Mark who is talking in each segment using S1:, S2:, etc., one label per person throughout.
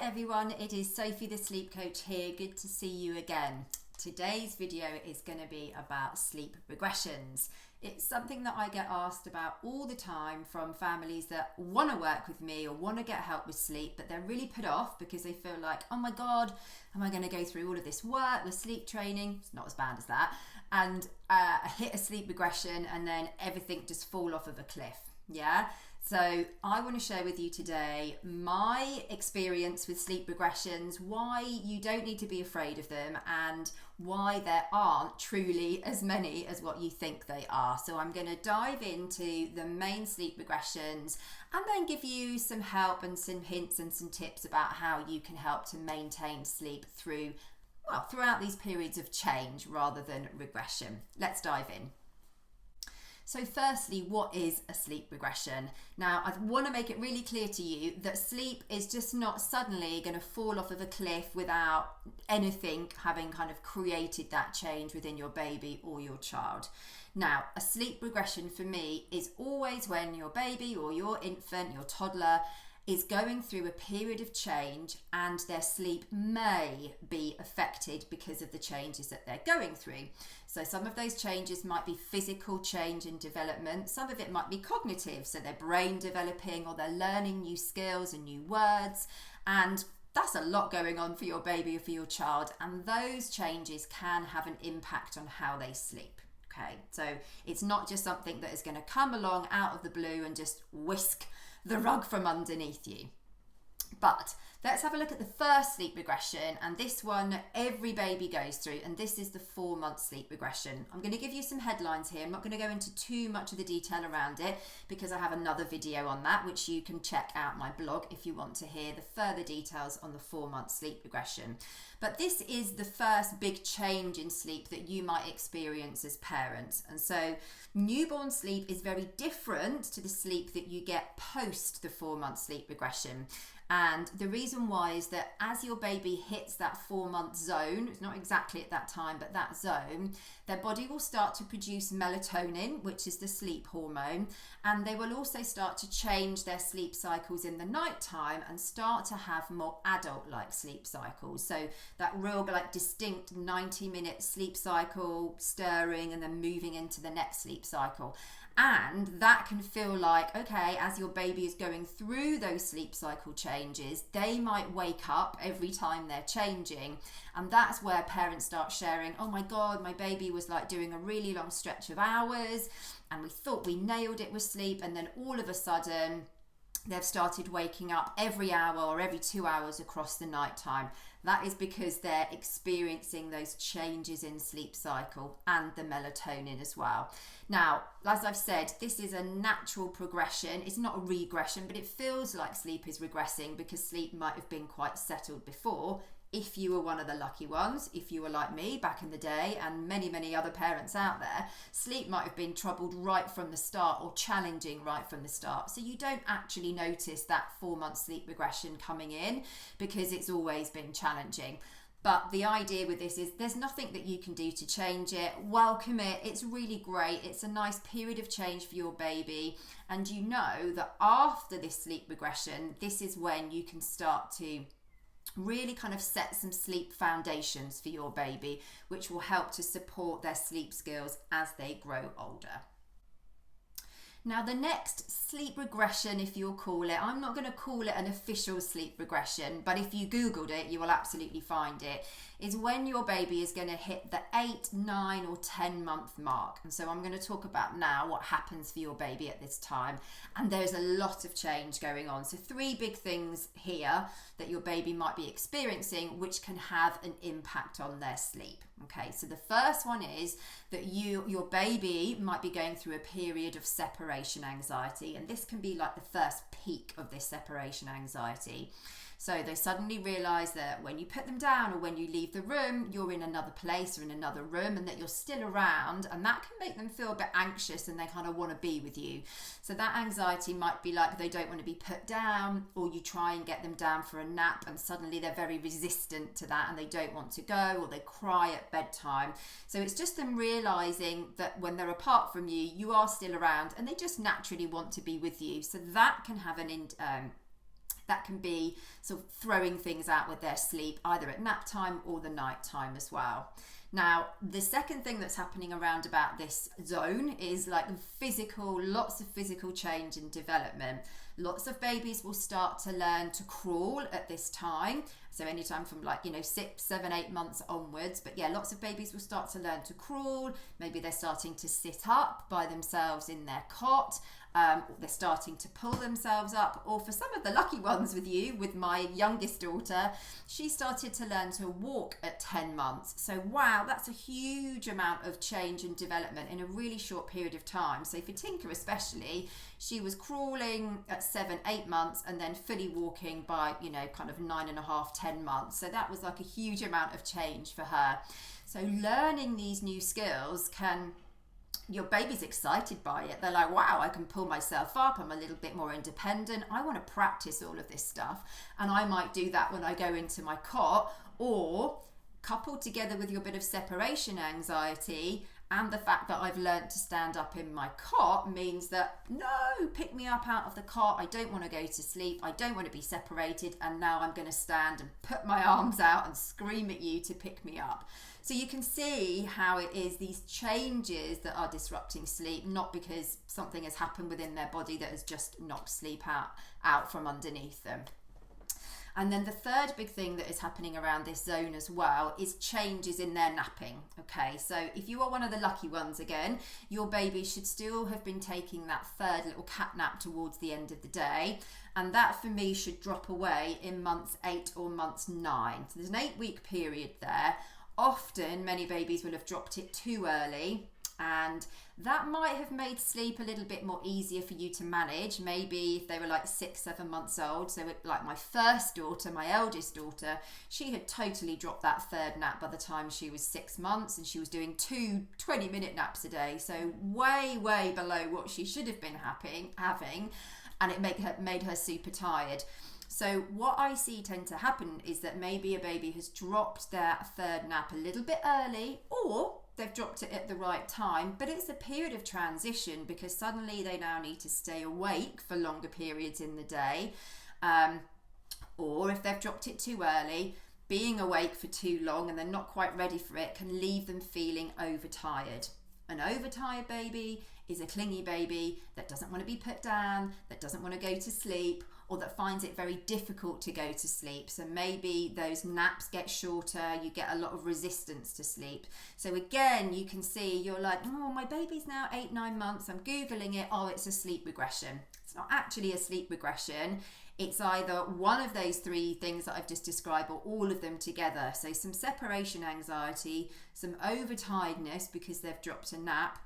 S1: everyone, it is Sophie the Sleep Coach here. Good to see you again. Today's video is going to be about sleep regressions. It's something that I get asked about all the time from families that want to work with me or want to get help with sleep, but they're really put off because they feel like, oh my God, am I going to go through all of this work with sleep training? It's not as bad as that. And hit a sleep regression and then everything just fall off of a cliff. Yeah. So I want to share with you today my experience with sleep regressions, why you don't need to be afraid of them, and why there aren't truly as many as what you think they are. So I'm going to dive into the main sleep regressions and then give you some help and some hints and some tips about how you can help to maintain sleep throughout these periods of change rather than regression. Let's dive in. So firstly, what is a sleep regression? Now, I want to make it really clear to you that sleep is just not suddenly going to fall off of a cliff without anything having kind of created that change within your baby or your child. Now, a sleep regression for me is always when your baby or your infant, your toddler, is going through a period of change and their sleep may be affected because of the changes that they're going through. So some of those changes might be physical change and development. Some of it might be cognitive, so their brain developing or they're learning new skills and new words. And that's a lot going on for your baby or for your child. And those changes can have an impact on how they sleep. Okay, so it's not just something that is going to come along out of the blue and just whisk the rug from underneath you. But let's have a look at the first sleep regression, and this one every baby goes through, and this is the 4-month sleep regression. I'm going to give you some headlines here. I'm not going to go into too much of the detail around it because I have another video on that which you can check out my blog if you want to hear the further details on the 4-month sleep regression. But this is the first big change in sleep that you might experience as parents. And so newborn sleep is very different to the sleep that you get post the 4-month sleep regression. And the reason why is that as your baby hits that 4-month zone, it's not exactly at that time, but that zone, their body will start to produce melatonin, which is the sleep hormone, and they will also start to change their sleep cycles in the nighttime and start to have more adult-like sleep cycles. So that real distinct 90-minute sleep cycle, stirring and then moving into the next sleep cycle. And that can feel like, okay, as your baby is going through those sleep cycle changes, they might wake up every time they're changing. And that's where parents start sharing, oh my God, my baby was doing a really long stretch of hours and we thought we nailed it with sleep. And then all of a sudden, they've started waking up every hour or every 2 hours across the night time. That is because they're experiencing those changes in sleep cycle and the melatonin as well. Now, as I've said, this is a natural progression. It's not a regression, but it feels like sleep is regressing because sleep might have been quite settled before. If you were one of the lucky ones, if you were like me back in the day and many, many other parents out there, sleep might have been troubled right from the start or challenging right from the start. So you don't actually notice that 4-month sleep regression coming in because it's always been challenging. But the idea with this is there's nothing that you can do to change it. Welcome it. It's really great. It's a nice period of change for your baby. And you know that after this sleep regression, this is when you can start to really kind of set some sleep foundations for your baby, which will help to support their sleep skills as they grow older. Now, the next sleep regression, if you'll call it, I'm not going to call it an official sleep regression, but if you Googled it, you will absolutely find it, is when your baby is going to hit the 8, 9 or 10 month mark. And so I'm going to talk about now what happens for your baby at this time. And there's a lot of change going on. So 3 big things here that your baby might be experiencing, which can have an impact on their sleep. Okay, so the first one is that your baby might be going through a period of separation anxiety, and this can be like the first peak of this separation anxiety. So they suddenly realize that when you put them down or when you leave the room, you're in another place or in another room and that you're still around, and that can make them feel a bit anxious and they kind of want to be with you. So that anxiety might be like they don't want to be put down, or you try and get them down for a nap and suddenly they're very resistant to that and they don't want to go, or they cry at bedtime. So it's just them realizing that when they're apart from you, you are still around and they just naturally want to be with you. So that can have an That can be sort of throwing things out with their sleep, either at nap time or the night time as well. Now, the second thing that's happening around about this zone is like lots of physical change and development. Lots of babies will start to learn to crawl at this time. So anytime from 6, 7, 8 months onwards. But yeah, lots of babies will start to learn to crawl. Maybe they're starting to sit up by themselves in their cot. They're starting to pull themselves up, or for some of the lucky ones with my youngest daughter, she started to learn to walk at 10 months. So wow, that's a huge amount of change and development in a really short period of time. So for Tinker especially, she was crawling at 7, 8 months and then fully walking by, kind of 9.5, 10 months. So that was like a huge amount of change for her. So learning these new skills your baby's excited by it. They're like, wow, I can pull myself up. I'm a little bit more independent. I want to practice all of this stuff. And I might do that when I go into my cot, or coupled together with your bit of separation anxiety and the fact that I've learned to stand up in my cot means that, no, pick me up out of the cot. I don't want to go to sleep. I don't want to be separated. And now I'm going to stand and put my arms out and scream at you to pick me up. So you can see how it is these changes that are disrupting sleep, not because something has happened within their body that has just knocked sleep out from underneath them. And then the third big thing that is happening around this zone as well is changes in their napping. Okay, so if you are one of the lucky ones again, your baby should still have been taking that third little cat nap towards the end of the day. And that for me should drop away in months 8 or months 9. So there's an 8-week period there. Often many babies will have dropped it too early, and that might have made sleep a little bit more easier for you to manage. Maybe if they were like 6, 7 months old. So like my first daughter, my eldest daughter, she had totally dropped that third nap by the time she was 6 months, and she was doing 2 20-minute naps a day. So way, way below what she should have been having, and it made her super tired. So what I see tend to happen is that maybe a baby has dropped their third nap a little bit early, or they've dropped it at the right time, but it's a period of transition because suddenly they now need to stay awake for longer periods in the day. Or if they've dropped it too early, being awake for too long and they're not quite ready for it can leave them feeling overtired. An overtired baby is a clingy baby that doesn't want to be put down, that doesn't want to go to sleep, or that finds it very difficult to go to sleep. So maybe those naps get shorter, you get a lot of resistance to sleep. So again, you can see you're like, oh, my baby's now 8, 9 months, I'm Googling it, oh, it's a sleep regression. It's not actually a sleep regression. It's either one of those 3 things that I've just described or all of them together. So some separation anxiety, some overtiredness because they've dropped a nap,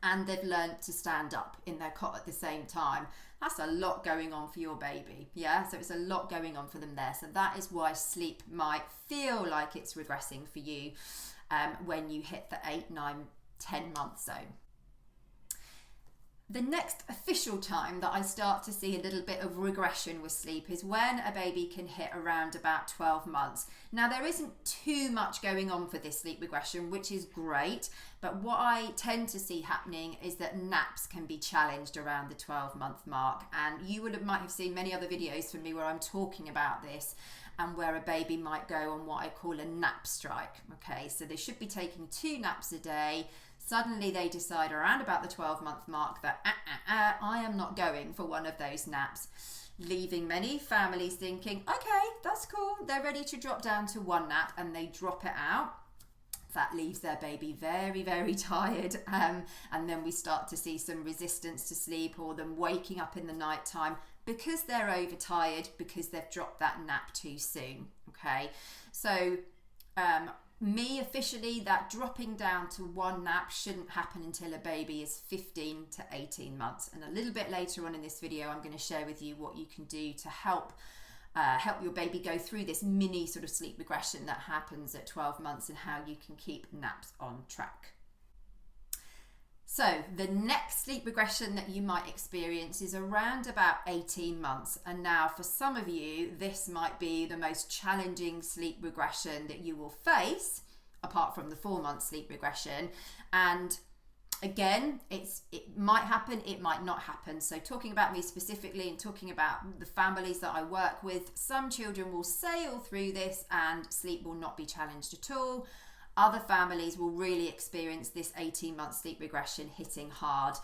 S1: and they've learned to stand up in their cot at the same time. That's a lot going on for your baby, yeah? So it's a lot going on for them there. So that is why sleep might feel like it's regressing for you when you hit the 8, 9, 10 month zone. The next official time that I start to see a little bit of regression with sleep is when a baby can hit around about 12 months. Now, there isn't too much going on for this sleep regression, which is great, but what I tend to see happening is that naps can be challenged around the 12-month mark, and you might have seen many other videos from me where I'm talking about this and where a baby might go on what I call a nap strike. Okay, so they should be taking 2 naps a day. Suddenly they decide around about the 12-month mark that I am not going for one of those naps, leaving many families thinking, okay, that's cool, they're ready to drop down to 1 nap, and they drop it out. That leaves their baby very, very tired, and then we start to see some resistance to sleep, or them waking up in the night time because they're overtired, because they've dropped that nap too soon. Okay, so me officially, that dropping down to 1 nap shouldn't happen until a baby is 15 to 18 months. And a little bit later on in this video, I'm going to share with you what you can do to help your baby go through this mini sort of sleep regression that happens at 12 months and how you can keep naps on track. So the next sleep regression that you might experience is around about 18 months. And now for some of you, this might be the most challenging sleep regression that you will face, apart from the 4-month sleep regression. And Again, it might happen, it might not happen. So talking about me specifically and talking about the families that I work with, some children will sail through this and sleep will not be challenged at all. Other families will really experience this 18-month sleep regression hitting hard.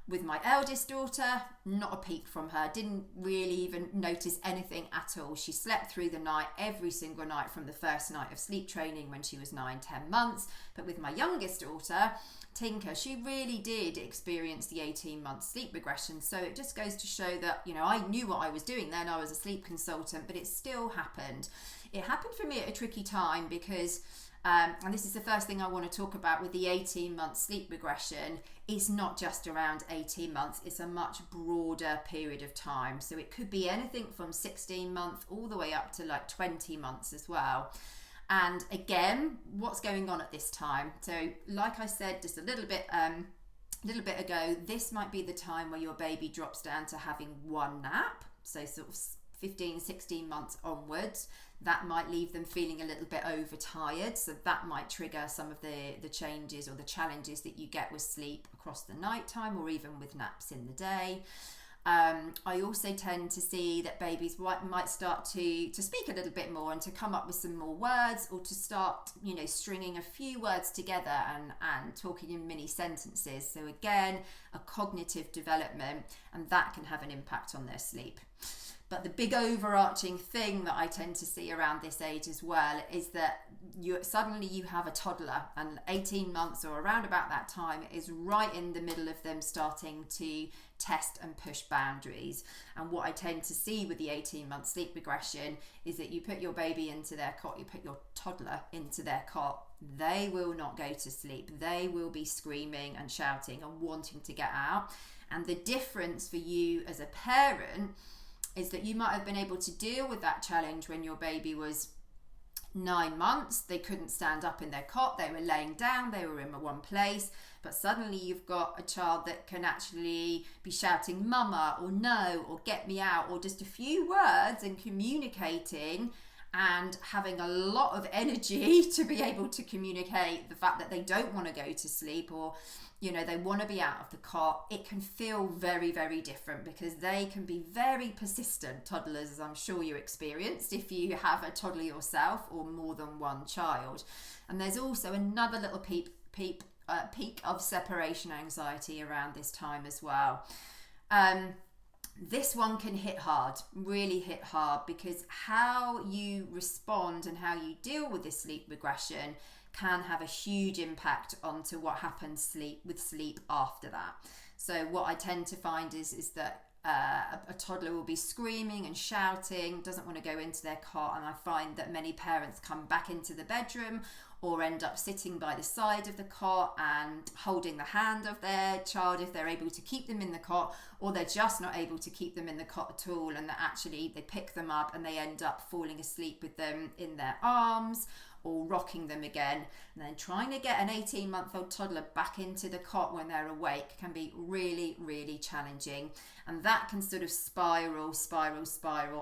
S1: With my eldest daughter, not a peep from her, didn't really even notice anything at all. She slept through the night every single night from the first night of sleep training when she was 9-10 months. But with my youngest daughter, Tinker, she really did experience the 18-month sleep regression. So it just goes to show that, you know, I knew what I was doing then. I was a sleep consultant, but it still happened. It happened for me at a tricky time because and this is the first thing I want to talk about with the 18-month sleep regression. It's not just around 18 months, it's a much broader period of time. So it could be anything from 16 months all the way up to like 20 months as well. And again, what's going on at this time? So like I said just a little bit ago, this might be the time where your baby drops down to having one nap. So sort of 15, 16 months onwards. That might leave them feeling a little bit overtired, so that might trigger some of the changes or the challenges that you get with sleep across the night time or even with naps in the day. I also tend to see that babies might start to speak a little bit more and to come up with some more words, or to start, you know, stringing a few words together and talking in mini sentences. So again, a cognitive development, and that can have an impact on their sleep. But the big overarching thing that I tend to see around this age as well is that suddenly you have a toddler, and 18 months or around about that time is right in the middle of them starting to test and push boundaries. And what I tend to see with the 18-month sleep regression is that you put your baby into their cot, you put your toddler into their cot, they will not go to sleep. They will be screaming and shouting and wanting to get out. And the difference for you as a parent is that you might have been able to deal with that challenge when your baby was 9 months. They couldn't stand up in their cot, they were laying down, they were in one place. But suddenly you've got a child that can actually be shouting mama or no or get me out, or just a few words, and communicating and having a lot of energy to be able to communicate the fact that they don't want to go to sleep, or, you know, they want to be out of the cot. It can feel very, very different because they can be very persistent, toddlers, as I'm sure you experienced if you have a toddler yourself or more than one child. And there's also another little peak of separation anxiety around this time as well. This one can hit hard, really hit hard, because how you respond and how you deal with this sleep regression can have a huge impact onto what happens with sleep after that. So what I tend to find is that a toddler will be screaming and shouting, doesn't want to go into their cot, and I find that many parents come back into the bedroom or end up sitting by the side of the cot and holding the hand of their child if they're able to keep them in the cot, or they're just not able to keep them in the cot at all, and that actually they pick them up and they end up falling asleep with them in their arms or rocking them again. And then trying to get an 18-month-old toddler back into the cot when they're awake can be really, really challenging. And that can sort of spiral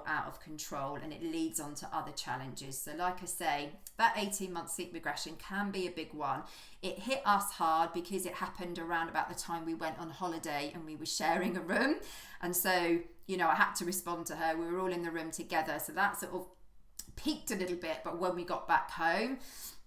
S1: out of control, and it leads on to other challenges. So like I say, that 18-month sleep regression can be a big one. It hit us hard because it happened around about the time we went on holiday and we were sharing a room. And so, you know, I had to respond to her. We were all in the room together. So that sort of peaked a little bit, but when we got back home,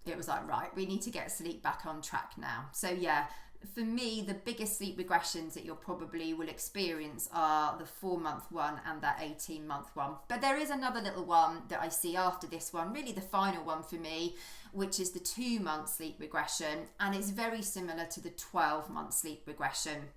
S1: it was like, right, we need to get sleep back on track now. So yeah, for me, the biggest sleep regressions that you'll probably will experience are the 4-month one and that 18-month one. But there is another little one that I see after this one, really the final one for me, which is the 2-month sleep regression, and it's very similar to the 12-month sleep regression.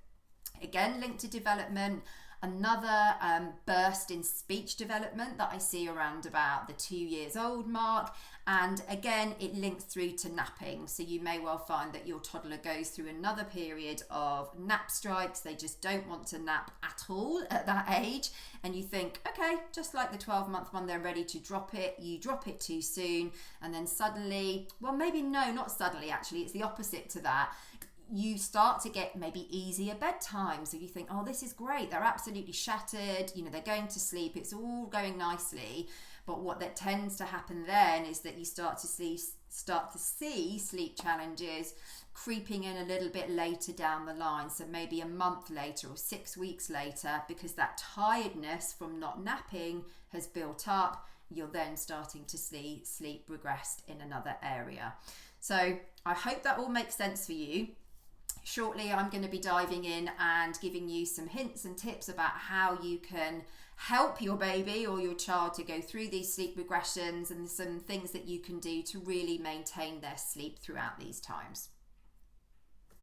S1: Again, linked to development. Another burst in speech development that I see around about the 2 years old mark. And again, it links through to napping. So you may well find that your toddler goes through another period of nap strikes. They just don't want to nap at all at that age. And you think, okay, just like the 12-month one, they're ready to drop it. You drop it too soon. And then suddenly, well, maybe no, not suddenly actually, it's the opposite to that. You start to get maybe easier bedtime. So you think, oh, this is great. They're absolutely shattered. You know, they're going to sleep. It's all going nicely. But what that tends to happen then is that you start to see sleep challenges creeping in a little bit later down the line, so maybe a month later or 6 weeks later, because that tiredness from not napping has built up. You're then starting to see sleep regressed in another area. So I hope that all makes sense for you. Shortly, I'm going to be diving in and giving you some hints and tips about how you can help your baby or your child to go through these sleep regressions, and some things that you can do to really maintain their sleep throughout these times.